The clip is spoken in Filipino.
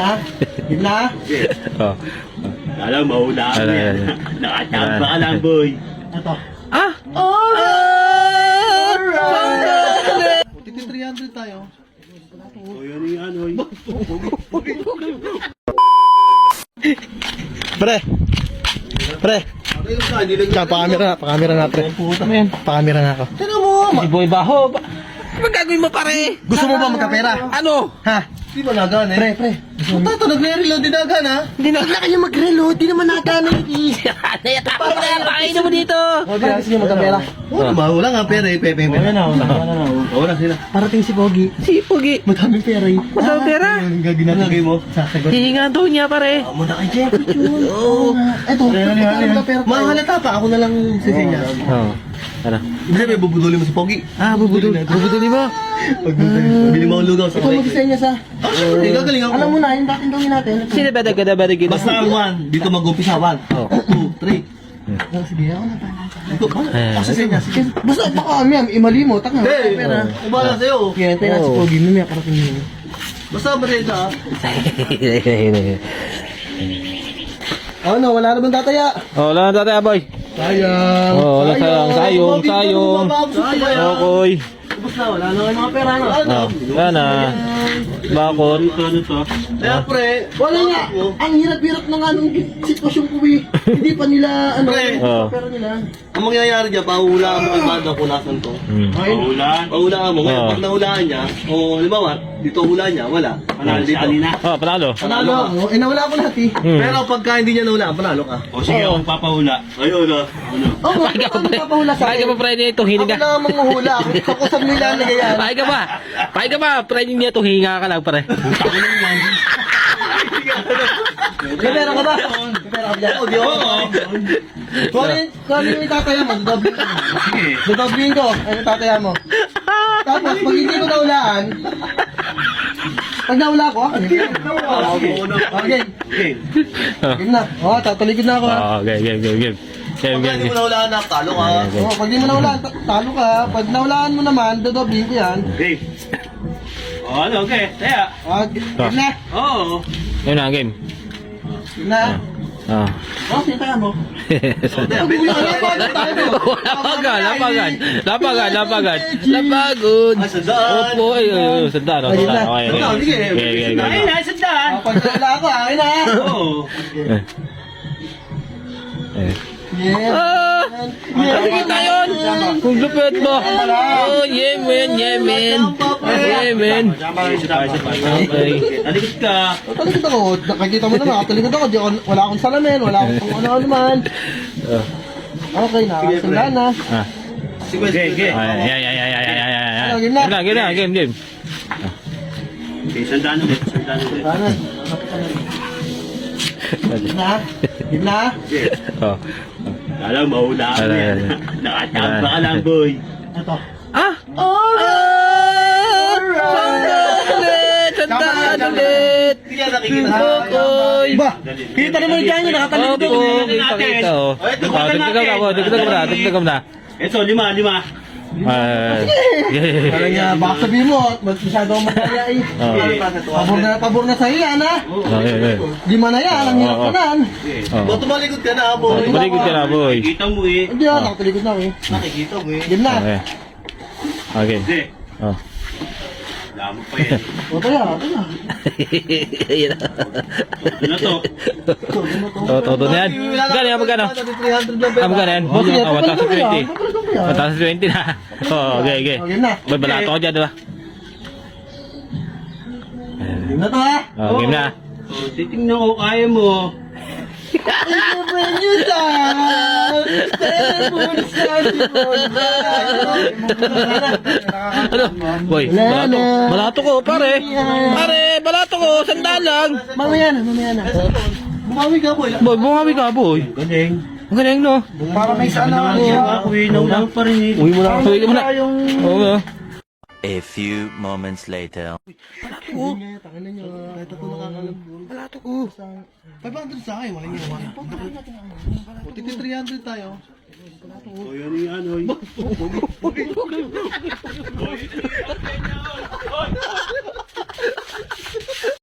Ha? Yun na? Oh. Alam mo, mahula ka yan. Nakatamba ka lang, boy. Ito. Ah! Titi 300 tayo. O, yun yung ano. Pre! Pre! Pakamera na, pre. Pakamera na ako. Tignan mo! Si Boy Baho! Ano gagawin mo, pare? Gusto mo ba magkapera? Ano? Ha? Di ba nagana eh? Pre. Puta ito, nagre-reload din nagana. Hindi na. Wala kayo mag-reload, di naman nagana eh. Nayatapos na yan! Pakainan mo dito! Gusto niyo magkapera? Oo naman, wala nga pera eh, Pepe. Wala na. Wala sila. Parating si Pogi. Si Pogi! Madaming pera eh. Madaming pera? Yung gagawin mo? Sasagot. Hihinga daw niya, pare. Muna kay Jeffrey Chun. Oo. Eto, mahalata pa. Ako na lang sisinya. Oo. Ano? Hindi, may bubuduli mo si Pogi. Ah, bubuduli mo? Bili mo ang lugaw sa Ikaw mag-isenya sa... Hindi, gagaling ako. Alam mo na, yung dating gawin natin. Sino ba nagkadabadig yun? Basta ang 1, dito mag-umpisa 1, 2, 3. Sige, ako na tayo. Ako sisenya, sige. Basta baka kami, imali mo, taka. Hindi, ubala sa'yo. Kaya tayo na si Pogi, mamaya parating mo. Basta mareda ah. Ano, wala na bang tataya? Oh, wala na tatay, boy. Sayang. Oh, wala sayang. Sayang. Okoy. Ubus na, wala na mga pera na. Oh, wala na. Bakot. Ano to? Kaya pre, wala nga. Ang hirap-hirap ng anong sitwasyon ko eh. Hindi pa nila, ano, Oh. pera nila. Ang mangyayari dyan, pahuhulaan mo kay Banda kung nasan to. Pahulaan. Pahuhulaan mo. Ngayon, Oh. pag nahulaan niya, o halimbawa, dito hulaan niya, wala. Panalo dito. Alina. Oh, panalo. Panalo ako. Eh, nawala ako lahat eh. Pero pagka hindi niya nahulaan, panalo ka. O sige, akong papahula. Ayun na. Ano? Oo, Pakay ka pa, ano papahula sa Pakay ka akin? pa, pre, niya itong Ako hininga. na ang manguhula. Ako sa nila nagayan. Pakay ka pa. Pakay ka pa, pre, niya itong hininga ka lang, pre. May pera ka ba? May pera ka ba dyan? Oo. Kung ano yung itataya mo, dodoblin ko. Sige. Dodoblin ko, ano yung tataya mo. Tapos, pag hindi ko naulaan, pag naula ko, okay. Okay. Okay. Game na. Oo, tatalikod na ako. Oh, game. Game. Pag hindi mo naulaan na, talo ka. Oo, pag hindi mo naulaan, talo ka. Pag naulaan mo naman, dodoblin ko yan. Okay. O ano, okay. Kaya. Game na. Oo. Yun na, game. Game na. Oh. Oh, sinta mo. Lapagod. Ay, sandaan. Opo, ay, sandaan. Ayun na. Okay. Sandaan, sige. Ayun na, sandaan. Pag naula ako, ayun na. Oo. Yeah. Ah! Nakikita yun! Kung lupit mo! Oh, Yemen! Yemen! Okay. Talikod ka. Talikod ako. Nakikita mo naman, talikod ako. Wala akong salamin, wala akong kung ano naman. Okay na, sandaan na. Ah. Sige. Game. Okay, sandaan ulit. Sana. Game na? Okay. Oh. Alam, mahula ka yan. Nakatamba ka lang, boy. Ito. Ah! Sandaan ulit! Hindi ka nakikita. Okoy! Ba? Kita naman dyan yun, nakatalikod Opo, ako. kita. Oh, dagdagan mo na. Ito, lima. Parang nga, baka sabihin mo, masyado akong madaya eh. Pabor na sa'yo yan ha. Di man na yan, ang hirap ka nan. Ba't tumalikod ka na, boy? Maligod ka na, boy. Kita mo eh. Hindi ah, nakatalikod na ako eh. Nakikita mo eh. Game na. Okay. Hindi. Oh. Lamo pa yan. O tayo, tayo. Ano to? Todo na yan. Magkano? 300 lang ba? Magkano yan? O, sige, 1,020. 1,020 na. Oh, okay. Game na. Boy, balato ko dyan, diba? Game na to ha. Oh, game na. Oh, titingnan ko, kaya mo. Ano? Boy, balato ko, pare. Pare, balato ko, sandaan lang. Mamaya na. Bumawi ka boy. Boy, bumawi ka, boy. Galing. Ang galing, no? Para may sana Ako eh, naulang pa rin eh. Uwi mo na. Uwi mo na. Oo. A few moments later. Tanginan nyo. Ito to nakakalambol. Balato ko. 500 sa akin. Walang yawan. Titi 300 tayo. O yun yung ano eh.